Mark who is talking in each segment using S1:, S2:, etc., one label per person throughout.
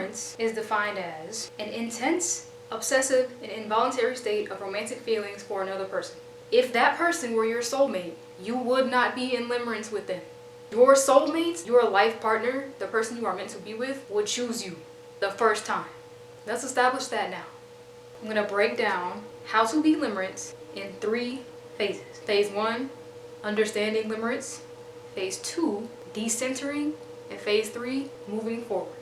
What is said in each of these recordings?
S1: limerence is defined as an intense, obsessive, and involuntary state of romantic feelings for another person. If that person were your soulmate, you would not be in limerence with them. Your soulmates, your life partner, the person you are meant to be with, would choose you the first time. Let's establish that now. I'm going to break down how to beat limerence in 3 phases. Phase 1, understanding limerence. Phase 2, decentering. And phase 3, moving forward.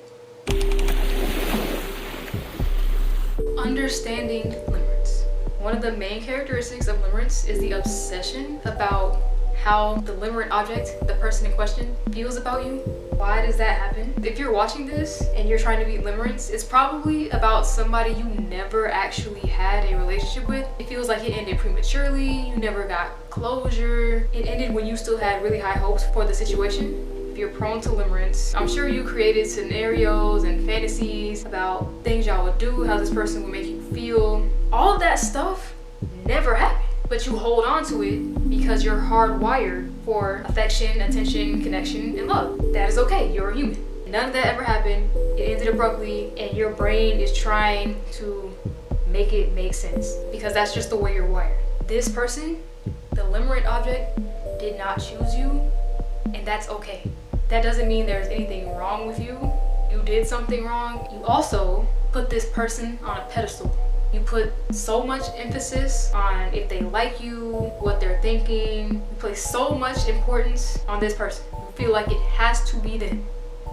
S1: Understanding limerence. One of the main characteristics of limerence is the obsession about how the limerent object, the person in question, feels about you. Why does that happen? If you're watching this and you're trying to beat limerence, it's probably about somebody you never actually had a relationship with. It feels like it ended prematurely, you never got closure. It ended when you still had really high hopes for the situation. If you're prone to limerence, I'm sure you created scenarios and fantasies about things y'all would do, how this person would make you feel. All of that stuff never happened. But you hold on to it because you're hardwired for affection, attention, connection, and love. That is okay, you're a human. None of that ever happened, it ended abruptly, and your brain is trying to make it make sense because that's just the way you're wired. This person, the limerent object, did not choose you, and that's okay. That doesn't mean there's anything wrong with you. You did something wrong. You also put this person on a pedestal. You put so much emphasis on if they like you, what they're thinking. You place so much importance on this person. You feel like it has to be them.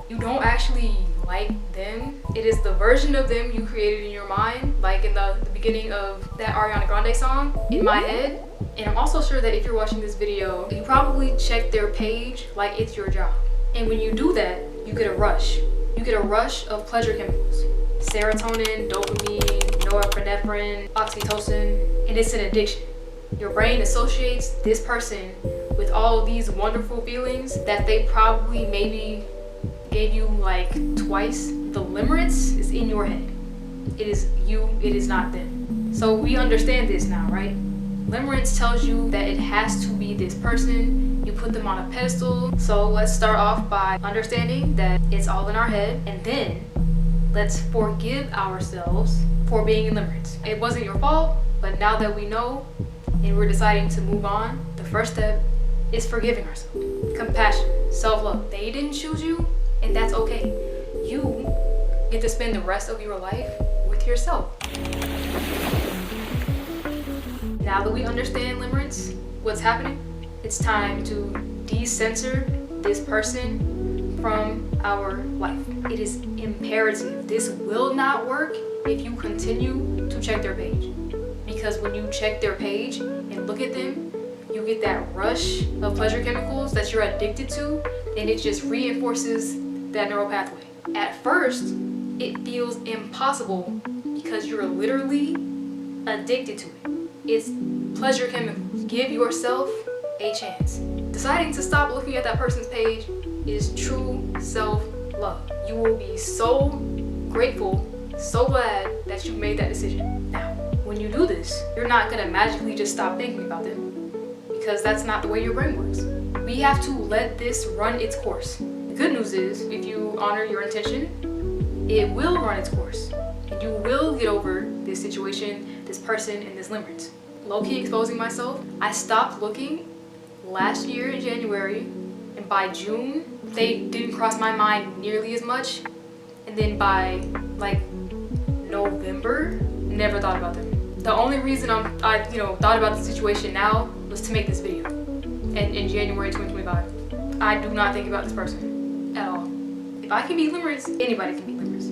S1: You don't actually like them. It is the version of them you created in your mind, like in the beginning of that Ariana Grande song, In My Head. And I'm also sure that if you're watching this video, you probably check their page like it's your job. And when you do that, you get a rush. You get a rush of pleasure chemicals. Serotonin, dopamine, norepinephrine, oxytocin, and it's an addiction. Your brain associates this person with all of these wonderful feelings that they probably maybe gave you like twice. The limerence is in your head. It is you, it is not them. So we understand this now, right? Limerence tells you that it has to be this person. You put them on a pedestal. So let's start off by understanding that it's all in our head, and then let's forgive ourselves for being in limerence. It wasn't your fault, but now that we know and we're deciding to move on, the first step is forgiving ourselves. Compassion, self-love. They didn't choose you, and that's okay. You get to spend the rest of your life with yourself. Now that we understand limerence, what's happening, it's time to decenter this person from our life. It is imperative. This will not work if you continue to check their page. Because when you check their page and look at them, you get that rush of pleasure chemicals that you're addicted to, and it just reinforces that neural pathway. At first, it feels impossible because you're literally addicted to it. It's pleasure chemicals. Give yourself a chance. Deciding to stop looking at that person's page is true self-love. You will be so grateful, so glad that you made that decision. Now, when you do this, you're not gonna magically just stop thinking about them because that's not the way your brain works. We have to let this run its course. The good news is, if you honor your intention, it will run its course. And you will get over this situation, this person, and this limerence. Low-key exposing myself, I stopped looking last year in January, and by June, they didn't cross my mind nearly as much. And then by like November, never thought about them. The only reason I thought about the situation now was to make this video. And in January 2025, I do not think about this person at all. If I can beat limerence, anybody can beat limerence.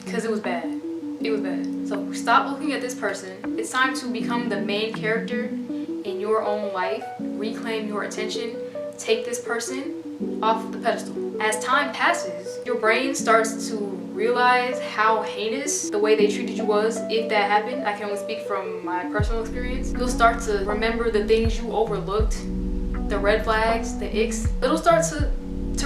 S1: Because it was bad. It was bad. So stop looking at this person. It's time to become the main character in your own life. Reclaim your attention. Take this person off the pedestal. As time passes, your brain starts to realize how heinous the way they treated you was. If that happened, I can only speak from my personal experience. You'll start to remember the things you overlooked, the red flags, the icks. It'll start to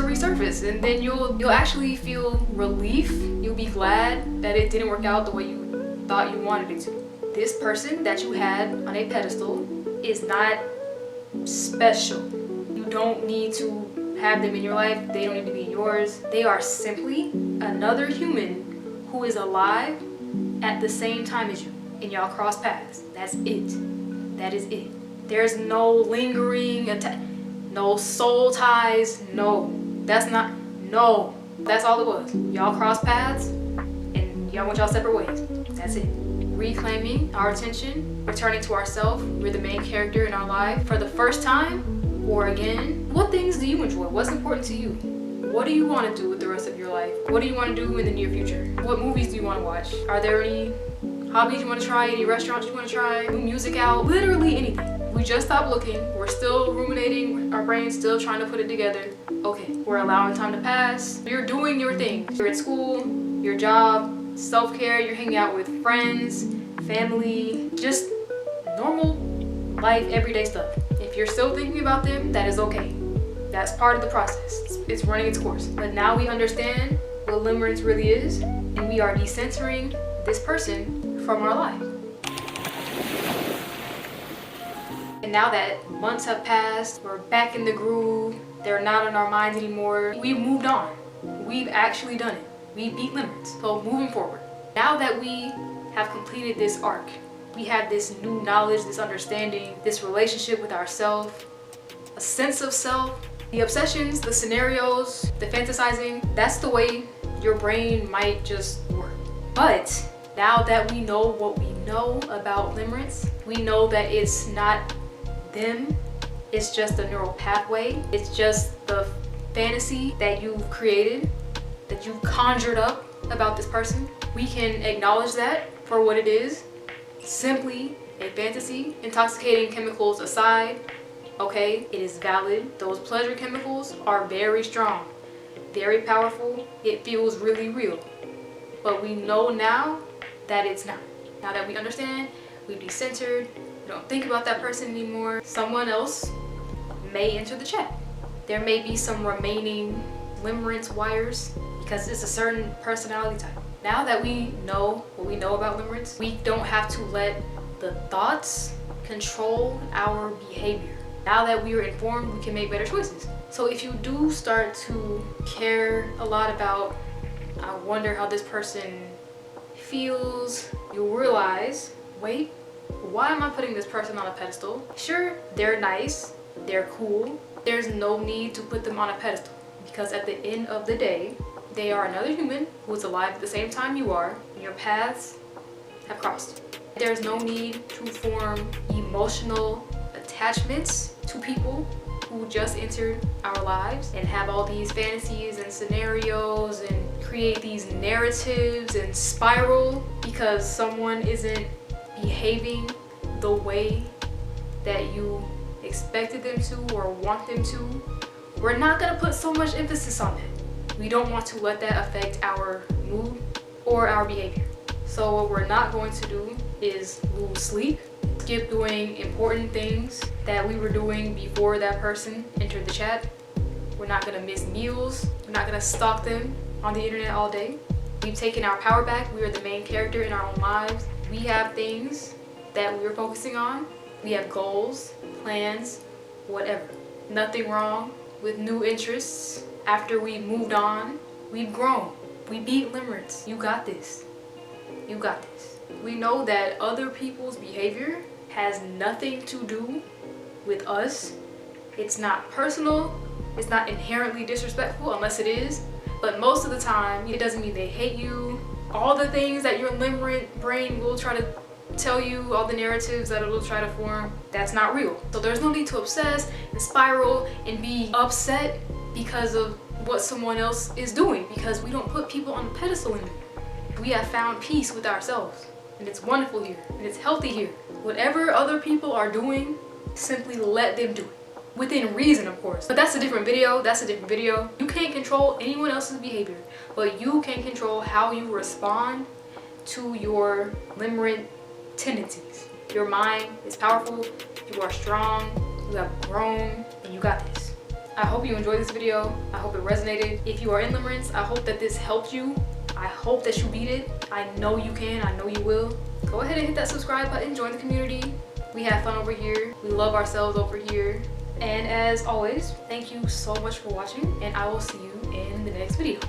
S1: resurface, and then you'll actually feel relief. You'll be glad that it didn't work out the way you thought you wanted it to. This person that you had on a pedestal is not special. You don't need to have them in your life. They don't need to be in yours. They are simply another human who is alive at the same time as you, and y'all cross paths. That's it. That is it. There's no lingering no soul ties. No, that's all it was. Y'all cross paths and y'all went y'all separate ways. That's it. Reclaiming our attention, returning to ourselves. We're the main character in our life for the first time or again. What things do you enjoy? What's important to you? What do you want to do with the rest of your life? What do you want to do in the near future? What movies do you want to watch? Are there any hobbies you want to try? Any restaurants you want to try? New music out? Literally anything. We just stopped looking. We're still ruminating. Our brain's still trying to put it together. Okay, we're allowing time to pass. You're doing your thing. You're at school, your job, self-care, you're hanging out with friends, family, just normal life, everyday stuff. If you're still thinking about them, that is okay. That's part of the process. It's running its course. But now we understand what limerence really is, and we are decentering this person from our life. And now that months have passed, we're back in the groove, they're not on our minds anymore, we've moved on. We've actually done it. We beat limerence. So moving forward, now that we have completed this arc, we have this new knowledge, this understanding, this relationship with ourselves, a sense of self, the obsessions, the scenarios, the fantasizing, that's the way your brain might just work. But now that we know what we know about limerence, we know that it's not them, it's just a neural pathway. It's just the fantasy that you've created, that you've conjured up about this person. We can acknowledge that for what it is, simply a fantasy. Intoxicating chemicals aside, okay, it is valid. Those pleasure chemicals are very strong, very powerful. It feels really real. But we know now that it's not. Now that we understand, we've decentered, we don't think about that person anymore. Someone else may enter the chat. There may be some remaining limerence wires because it's a certain personality type. Now that we know what we know about limerence, we don't have to let the thoughts control our behavior. Now that we are informed, we can make better choices. So if you do start to care a lot about, I wonder how this person feels, you'll realize, wait, why am I putting this person on a pedestal? Sure, they're nice, they're cool. There's no need to put them on a pedestal because at the end of the day, they are another human who is alive at the same time you are, and your paths have crossed. There's no need to form emotional attachments to people who just entered our lives and have all these fantasies and scenarios and create these narratives and spiral because someone isn't behaving the way that you expected them to or want them to. We're not gonna put so much emphasis on it. We don't want to let that affect our mood or our behavior. So what we're not going to do is lose sleep, skip doing important things that we were doing before that person entered the chat. We're not gonna miss meals. We're not gonna stalk them on the internet all day. We've taken our power back. We are the main character in our own lives. We have things that we're focusing on. We have goals, plans, whatever. Nothing wrong with new interests. After we've moved on, we've grown. We beat limerence. You got this. You got this. We know that other people's behavior has nothing to do with us. It's not personal. It's not inherently disrespectful unless it is. But most of the time, it doesn't mean they hate you. All the things that your limerent brain will try to tell you, all the narratives that it will try to form, that's not real. So there's no need to obsess and spiral and be upset because of what someone else is doing, because we don't put people on a pedestal anymore. We have found peace with ourselves, and it's wonderful here, and it's healthy here. Whatever other people are doing, simply let them do it. Within reason, of course. But that's a different video. That's a different video. You can't control anyone else's behavior, but you can control how you respond to your limerent tendencies. Your mind is powerful. You are strong. You have grown, and you got this. I hope you enjoyed this video. I hope it resonated. If you are in limerence, I hope that this helped you. I hope that you beat it. I know you can. I know you will. Go ahead and hit that subscribe button. Join the community. We have fun over here. We love ourselves over here. And as always, thank you so much for watching, and I will see you in the next video.